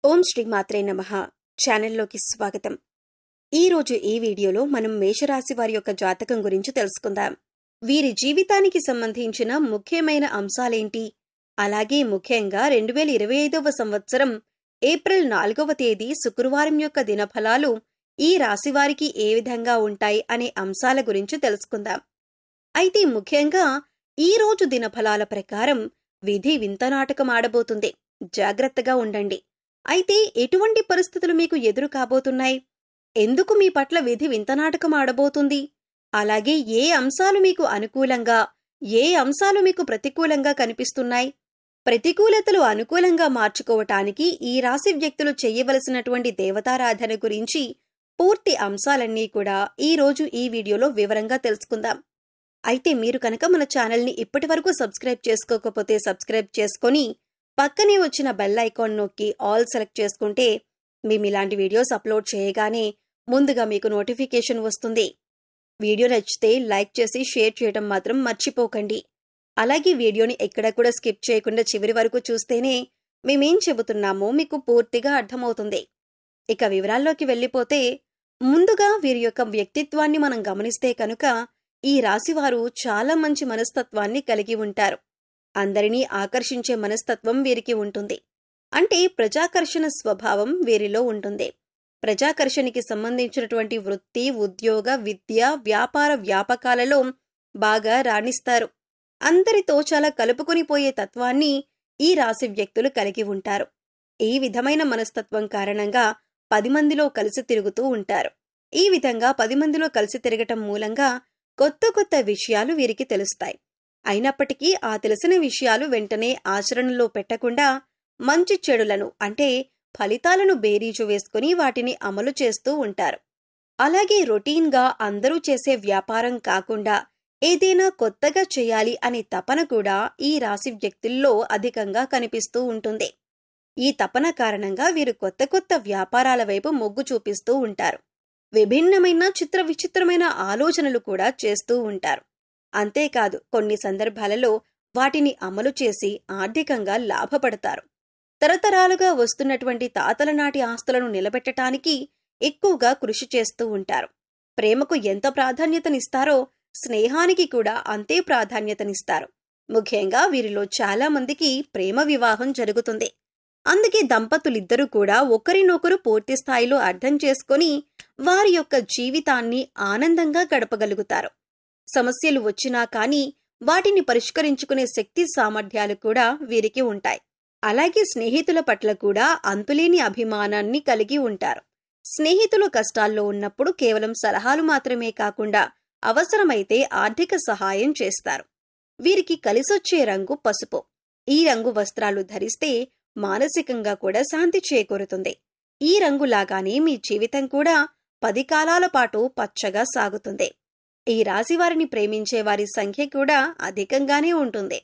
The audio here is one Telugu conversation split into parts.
ఓం శ్రీ మాత్రే నమః. ఛానల్లోకి స్వాగతం. ఈరోజు ఈ వీడియోలో మనం మేషరాశి వారి యొక్క జాతకం గురించి తెలుసుకుందాం. వీరి జీవితానికి సంబంధించిన ముఖ్యమైన అంశాలేంటి, అలాగే ముఖ్యంగా 2025వ సంవత్సరం ఏప్రిల్ 4వ తేదీ శుక్రవారం యొక్క దినఫలాలు ఈ రాశి వారికి ఏ విధంగా ఉంటాయి అనే అంశాల గురించి తెలుసుకుందాం. అయితే ముఖ్యంగా ఈ రోజు దినఫలాల ప్రకారం విధి వింత నాటకం ఆడబోతుంది. జాగ్రత్తగా ఉండండి. అయితే ఎటువంటి పరిస్థితులు మీకు ఎదురు కాబోతున్నాయి, ఎందుకు మీ పట్ల విధి వింత నాటకం ఆడబోతుంది, అలాగే ఏ అంశాలు మీకు అనుకూలంగా, ఏ అంశాలు మీకు ప్రతికూలంగా కనిపిస్తున్నాయి, ప్రతికూలతలు అనుకూలంగా మార్చుకోవటానికి ఈ రాశి వ్యక్తులు చేయవలసినటువంటి దేవతారాధన గురించి పూర్తి అంశాలన్నీ కూడా ఈ రోజు ఈ వీడియోలో వివరంగా తెలుసుకుందాం. అయితే మీరు కనుక మన ఛానల్ని ఇప్పటివరకు సబ్స్క్రైబ్ చేసుకోకపోతే సబ్స్క్రైబ్ చేసుకొని పక్కనే వచ్చిన బెల్ ఐకాన్ నొక్కి ఆల్ సెలెక్ట్ చేసుకుంటే మేము ఇలాంటి వీడియోస్ అప్లోడ్ చేయగానే ముందుగా మీకు నోటిఫికేషన్ వస్తుంది. వీడియో నచ్చితే లైక్ చేసి షేర్ చేయడం మాత్రం మర్చిపోకండి. అలాగే వీడియోని ఎక్కడ కూడా స్కిప్ చేయకుండా చివరి వరకు చూస్తేనే మేమేం చెబుతున్నామో మీకు పూర్తిగా అర్థమవుతుంది. ఇక వివరాల్లోకి వెళ్ళిపోతే ముందుగా వీరి యొక్క వ్యక్తిత్వాన్ని మనం గమనిస్తే కనుక ఈ రాశివారు చాలా మంచి మనస్తత్వాన్ని కలిగి ఉంటారు. అందరినీ ఆకర్షించే మనస్తత్వం వీరికి ఉంటుంది. అంటే ప్రజాకర్షణ స్వభావం వీరిలో ఉంటుంది. ప్రజాకర్షణకి సంబంధించినటువంటి వృత్తి, ఉద్యోగ, విద్య, వ్యాపార వ్యాపకాలలో బాగా రాణిస్తారు. అందరితో చాలా కలుపుకొనిపోయే తత్వాన్ని ఈ రాశి వ్యక్తులు కలిగి ఉంటారు. ఈ విధమైన మనస్తత్వం కారణంగా 10 మందిలో కలిసి తిరుగుతూ ఉంటారు. ఈ విధంగా 10 మందిలో కలిసి తిరగటం మూలంగా కొత్త కొత్త విషయాలు వీరికి తెలుస్తాయి. అయినప్పటికీ ఆ తెలిసిన విషయాలు వెంటనే ఆచరణలో పెట్టకుండా మంచి చెడులను అంటే ఫలితాలను బేరీజు వేసుకుని వాటిని అమలు చేస్తూ ఉంటారు. అలాగే రొటీన్గా అందరూ చేసే వ్యాపారం కాకుండా ఏదైనా కొత్తగా చేయాలి అనే తపన కూడా ఈ రాశి వ్యక్తుల్లో అధికంగా కనిపిస్తూ ఉంటుంది. ఈ తపన కారణంగా వీరు కొత్త కొత్త వ్యాపారాల వైపు మొగ్గు చూపిస్తూ ఉంటారు. విభిన్నమైన చిత్ర విచిత్రమైన ఆలోచనలు కూడా చేస్తూ ఉంటారు. అంతేకాదు కొన్ని సందర్భాలలో వాటిని అమలు చేసి ఆర్థికంగా లాభపడతారు. తరతరాలుగా వస్తున్నటువంటి తాతల నాటి ఆస్తులను నిలబెట్టడానికి ఎక్కువగా కృషి చేస్తూ ఉంటారు. ప్రేమకు ఎంత ప్రాధాన్యతనిస్తారో స్నేహానికి కూడా అంతే ప్రాధాన్యతనిస్తారు. ముఖ్యంగా వీరిలో చాలా మందికి ప్రేమ వివాహం జరుగుతుంది. అందుకే దంపతులిద్దరూ కూడా ఒకరినొకరు పూర్తి స్థాయిలో అర్థం చేసుకొని వారి యొక్క జీవితాన్ని ఆనందంగా గడపగలుగుతారు. సమస్యలు వచ్చినా కానీ వాటిని పరిష్కరించుకునే శక్తి సామర్థ్యాలు కూడా వీరికి ఉంటాయి. అలాగే స్నేహితుల పట్ల కూడా అంతులేని అభిమానాన్ని కలిగి ఉంటారు. స్నేహితులు కష్టాల్లో ఉన్నప్పుడు కేవలం సలహాలు మాత్రమే కాకుండా అవసరమైతే ఆర్థిక సహాయం చేస్తారు. వీరికి కలిసొచ్చే రంగు పసుపు. ఈ రంగు వస్త్రాలు ధరిస్తే మానసికంగా కూడా శాంతి చేకూరుతుంది. ఈ రంగులాగానే మీ జీవితం కూడా 10 కాలాల పాటు పచ్చగా సాగుతుంది. ఈ రాశివారిని ప్రేమించే వారి సంఖ్య కూడా అధికంగానే ఉంటుంది.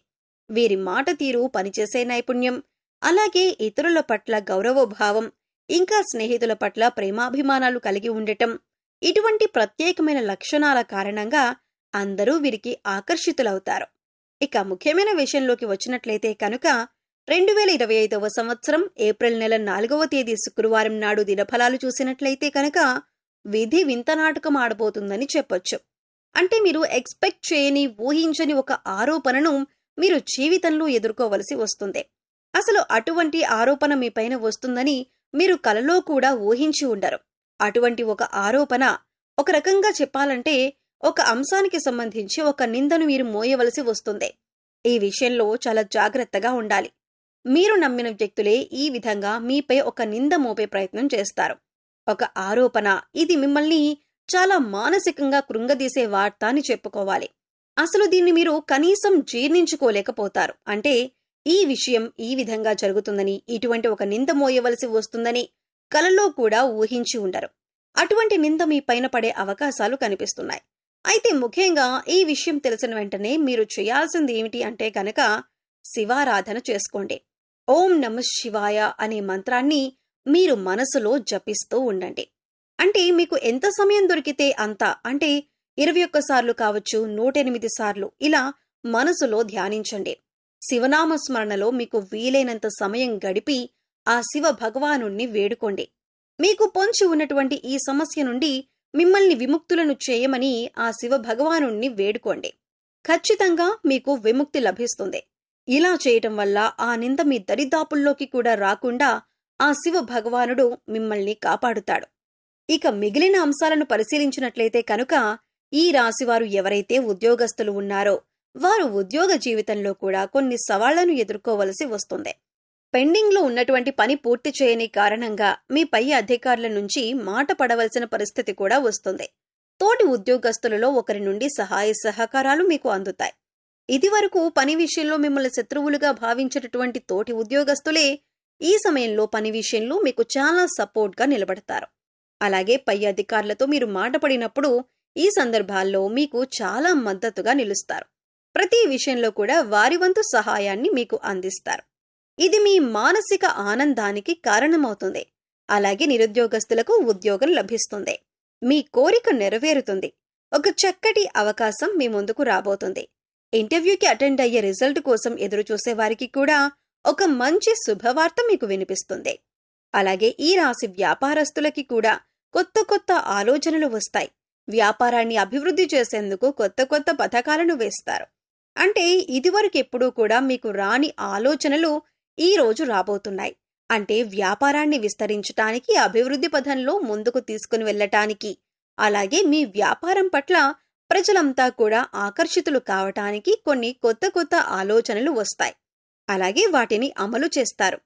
వీరి మాట తీరు, పనిచేసే నైపుణ్యం, అలాగే ఇతరుల పట్ల గౌరవభావం, ఇంకా స్నేహితుల పట్ల ప్రేమాభిమానాలు కలిగి ఉండటం, ఇటువంటి ప్రత్యేకమైన లక్షణాల కారణంగా అందరూ వీరికి ఆకర్షితులవుతారు. ఇక ముఖ్యమైన విషయంలోకి వచ్చినట్లయితే కనుక 2025వ సంవత్సరం ఏప్రిల్ నెల 4వ తేదీ శుక్రవారం నాడు దినఫలాలు చూసినట్లయితే కనుక విధి వింత నాటకం ఆడబోతుందని చెప్పొచ్చు. అంటే మీరు ఎక్స్పెక్ట్ చేయని, ఊహించని ఒక ఆరోపణను మీరు జీవితంలో ఎదుర్కోవలసి వస్తుంది. అసలు అటువంటి ఆరోపణ మీ పైన వస్తుందని మీరు కలలో కూడా ఊహించి ఉండరు. అటువంటి ఒక ఆరోపణ, ఒక రకంగా చెప్పాలంటే ఒక అంశానికి సంబంధించి ఒక నిందను మీరు మోయవలసి వస్తుంది. ఈ విషయంలో చాలా జాగ్రత్తగా ఉండాలి. మీరు నమ్మిన వ్యక్తులే ఈ విధంగా మీపై ఒక నింద మోపే ప్రయత్నం చేస్తారు. ఒక ఆరోపణ, ఇది మిమ్మల్ని చాలా మానసికంగా కృంగదీసే వార్త అని చెప్పుకోవాలి. అసలు దీన్ని మీరు కనీసం జీర్ణించుకోలేకపోతారు. అంటే ఈ విషయం ఈ విధంగా జరుగుతుందని, ఇటువంటి ఒక నింద మోయవలసి వస్తుందని కలలో కూడా ఊహించి ఉండరు. అటువంటి నింద మీ పైన పడే అవకాశాలు కనిపిస్తున్నాయి. అయితే ముఖ్యంగా ఈ విషయం తెలిసిన వెంటనే మీరు చేయాల్సింది ఏమిటి అంటే కనుక శివారాధన చేసుకోండి. ఓం నమః శివాయ అనే మంత్రాన్ని మీరు మనసులో జపిస్తూ ఉండండి. అంటే మీకు ఎంత సమయం దొరికితే అంత, అంటే 21 సార్లు కావచ్చు, 108 సార్లు ఇలా మనసులో ధ్యానించండి. శివనామ స్మరణలో మీకు వీలైనంత సమయం గడిపి ఆ శివ భగవానుణ్ణి వేడుకోండి. మీకు పొంచి ఉన్నటువంటి ఈ సమస్య నుండి మిమ్మల్ని విముక్తులను చేయమని ఆ శివ భగవానుణ్ణి వేడుకోండి. ఖచ్చితంగా మీకు విముక్తి లభిస్తుంది. ఇలా చేయటం వల్ల ఆ నింద మీ దరిదాపుల్లోకి కూడా రాకుండా ఆ శివ భగవానుడు మిమ్మల్ని కాపాడుతాడు. ఇక మిగిలిన అంశాలను పరిశీలించినట్లయితే కనుక ఈ రాశివారు ఎవరైతే ఉద్యోగస్తులు ఉన్నారో వారు ఉద్యోగ జీవితంలో కూడా కొన్ని సవాళ్లను ఎదుర్కోవలసి వస్తుంది. పెండింగ్లో ఉన్నటువంటి పని పూర్తి చేయని కారణంగా మీ పై అధికారుల నుంచి మాట పడవలసిన పరిస్థితి కూడా వస్తుంది. తోటి ఉద్యోగస్తులలో ఒకరి నుండి సహాయ సహకారాలు మీకు అందుతాయి. ఇదివరకు పని విషయంలో మిమ్మల్ని శత్రువులుగా భావించేటటువంటి తోటి ఉద్యోగస్తులే ఈ సమయంలో పని విషయంలో మీకు చాలా సపోర్ట్గా నిలబడతారు. అలాగే పై అధికారులతో మీరు మాట పడినప్పుడు ఈ సందర్భాల్లో మీకు చాలా మద్దతుగా నిలుస్తారు. ప్రతి విషయంలో కూడా వారి వంతు సహాయాన్ని మీకు అందిస్తారు. ఇది మీ మానసిక ఆనందానికి కారణమవుతుంది. అలాగే నిరుద్యోగస్తులకు ఉద్యోగం లభిస్తుంది. మీ కోరిక నెరవేరుతుంది. ఒక చక్కటి అవకాశం మీ ముందుకు రాబోతుంది. ఇంటర్వ్యూకి అటెండ్ అయ్యే రిజల్ట్ కోసం ఎదురు చూసే వారికి కూడా ఒక మంచి శుభవార్త మీకు వినిపిస్తుంది. అలాగే ఈ రాశి వ్యాపారస్తులకి కూడా కొత్త కొత్త ఆలోచనలు వస్తాయి. వ్యాపారాన్ని అభివృద్ధి చేసేందుకు కొత్త కొత్త పథకాలను వేస్తారు. అంటే ఇదివరకెప్పుడూ కూడా మీకు రాని ఆలోచనలు ఈ రోజు రాబోతున్నాయి. అంటే వ్యాపారాన్ని విస్తరించటానికి, అభివృద్ధి పథంలో ముందుకు తీసుకుని వెళ్లటానికి, అలాగే మీ వ్యాపారం పట్ల ప్రజలంతా కూడా ఆకర్షితులు కావటానికి కొన్ని కొత్త కొత్త ఆలోచనలు వస్తాయి. అలాగే వాటిని అమలు చేస్తారు.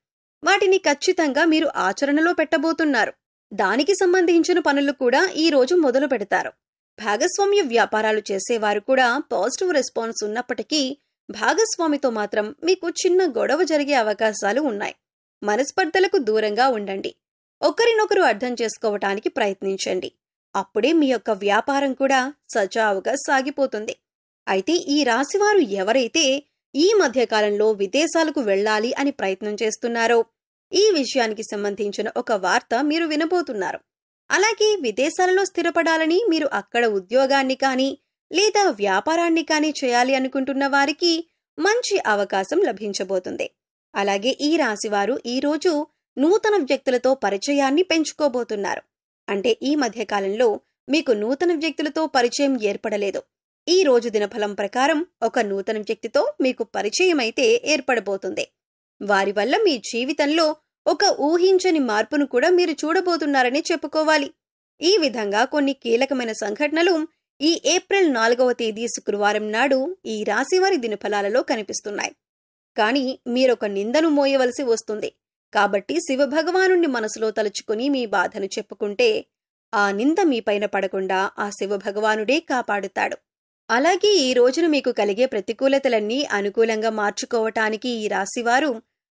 వాటిని ఖచ్చితంగా మీరు ఆచరణలో పెట్టబోతున్నారు. దానికి సంబంధించిన పనులు కూడా ఈ రోజు మొదలు పెడతారు. భాగస్వామ్య వ్యాపారాలు చేసేవారు కూడా పాజిటివ్ రెస్పాన్స్ ఉన్నప్పటికీ భాగస్వామితో మాత్రం మీకు చిన్న గొడవ జరిగే అవకాశాలు ఉన్నాయి. మనస్పర్ధలకు దూరంగా ఉండండి. ఒకరినొకరు అర్థం చేసుకోవటానికి ప్రయత్నించండి. అప్పుడే మీ యొక్క వ్యాపారం కూడా సజావుగా సాగిపోతుంది. అయితే ఈ రాశివారు ఎవరైతే ఈ మధ్యకాలంలో విదేశాలకు వెళ్లాలి అని ప్రయత్నం చేస్తున్నారో ఈ విషయానికి సంబంధించిన ఒక వార్త మీరు వినబోతున్నారు. అలాగే విదేశాలలో స్థిరపడాలని, మీరు అక్కడ ఉద్యోగాన్ని కానీ లేదా వ్యాపారాన్ని కానీ చేయాలి అనుకుంటున్న వారికి మంచి అవకాశం లభించబోతుంది. అలాగే ఈ రాశివారు ఈరోజు నూతన వ్యక్తులతో పరిచయాన్ని పెంచుకోబోతున్నారు. అంటే ఈ మధ్యకాలంలో మీకు నూతన వ్యక్తులతో పరిచయం ఏర్పడలేదు. ఈ రోజు దినఫలం ప్రకారం ఒక నూతన వ్యక్తితో మీకు పరిచయం అయితే ఏర్పడబోతుంది. వారి వల్ల మీ జీవితంలో ఒక ఊహించని మార్పును కూడా మీరు చూడబోతున్నారని చెప్పుకోవాలి. ఈ విధంగా కొన్ని కీలకమైన సంఘటనలు ఈ ఏప్రిల్ 4వ తేదీ శుక్రవారం నాడు ఈ రాశివారి దినఫలాలలో కనిపిస్తున్నాయి. కానీ మీరొక నిందను మోయవలసి వస్తుంది. కాబట్టి శివభగవానుణ్ణి మనసులో తలుచుకుని మీ బాధను చెప్పుకుంటే ఆ నింద మీపైన పడకుండా ఆ శివభగవానుడే కాపాడుతాడు. అలాగే ఈ రోజున మీకు కలిగే ప్రతికూలతలన్నీ అనుకూలంగా మార్చుకోవటానికి ఈ రాశివారు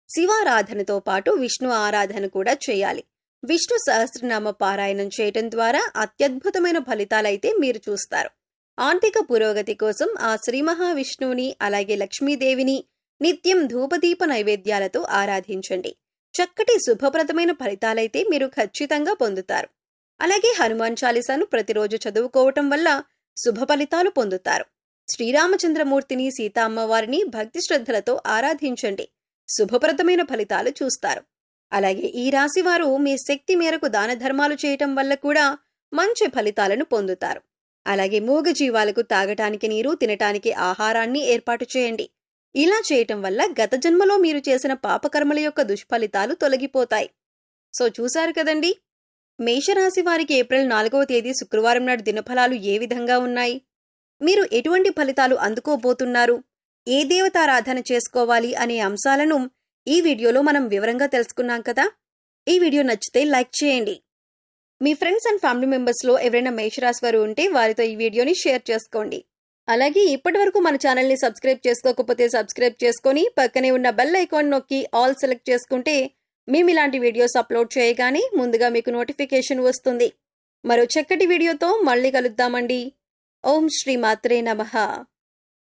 శివారాధనతో పాటు విష్ణు ఆరాధన కూడా చేయాలి. విష్ణు సహస్రనామ పారాయణం చేయటం ద్వారా అత్యద్భుతమైన ఫలితాలైతే మీరు చూస్తారు. ఆర్థిక పురోగతి కోసం ఆ శ్రీ మహావిష్ణువుని అలాగే లక్ష్మీదేవిని నిత్యం ధూపదీప నైవేద్యాలతో ఆరాధించండి. చక్కటి శుభప్రదమైన ఫలితాలైతే మీరు ఖచ్చితంగా పొందుతారు. అలాగే హనుమాన్ చాలీసాను ప్రతిరోజు చదువుకోవటం వల్ల శుభ ఫలితాలు పొందుతారు. శ్రీరామచంద్రమూర్తిని, సీతా అమ్మవారిని భక్తి శ్రద్ధలతో ఆరాధించండి. శుభప్రదమైన ఫలితాలు చూస్తారు. అలాగే ఈ రాశివారు మీ శక్తి మేరకు దాన ధర్మాలు చేయటం వల్ల కూడా మంచి ఫలితాలను పొందుతారు. అలాగే మూగజీవాలకు తాగటానికి నీరు, తినటానికి ఆహారాన్ని ఏర్పాటు చేయండి. ఇలా చేయటం వల్ల గత జన్మలో మీరు చేసిన పాపకర్మల యొక్క దుష్ఫలితాలు తొలగిపోతాయి. సో చూశారు కదండి, మేషరాశి వారికి ఏప్రిల్ 4వ తేదీ శుక్రవారం నాడు దినఫలాలు ఏ విధంగా ఉన్నాయి? మీరు ఎటువంటి ఫలితాలు అందుకోబోతున్నారు? ఏ దేవతారాధన చేసుకోవాలి అనే అంశాలను ఈ వీడియోలో మనం వివరంగా తెలుసుకున్నాం కదా. ఈ వీడియో నచ్చితే లైక్ చేయండి. మీ ఫ్రెండ్స్ అండ్ ఫ్యామిలీ మెంబర్స్లో ఎవరైనా మేషరాశి వారు ఉంటే వారితో ఈ వీడియోని షేర్ చేసుకోండి. అలాగే ఇప్పటివరకు మన ఛానల్ని సబ్స్క్రైబ్ చేసుకోకపోతే సబ్స్క్రైబ్ చేసుకొని పక్కనే ఉన్న బెల్ ఐకాన్ నొక్కి ఆల్ సెలెక్ట్ చేసుకుంటే మేము ఇలాంటి వీడియోస్ అప్లోడ్ చేయగానే ముందుగా మీకు నోటిఫికేషన్ వస్తుంది. మరో చక్కటి వీడియోతో మళ్ళీ కలుద్దామండి. ఓం శ్రీ మాత్రే నమః.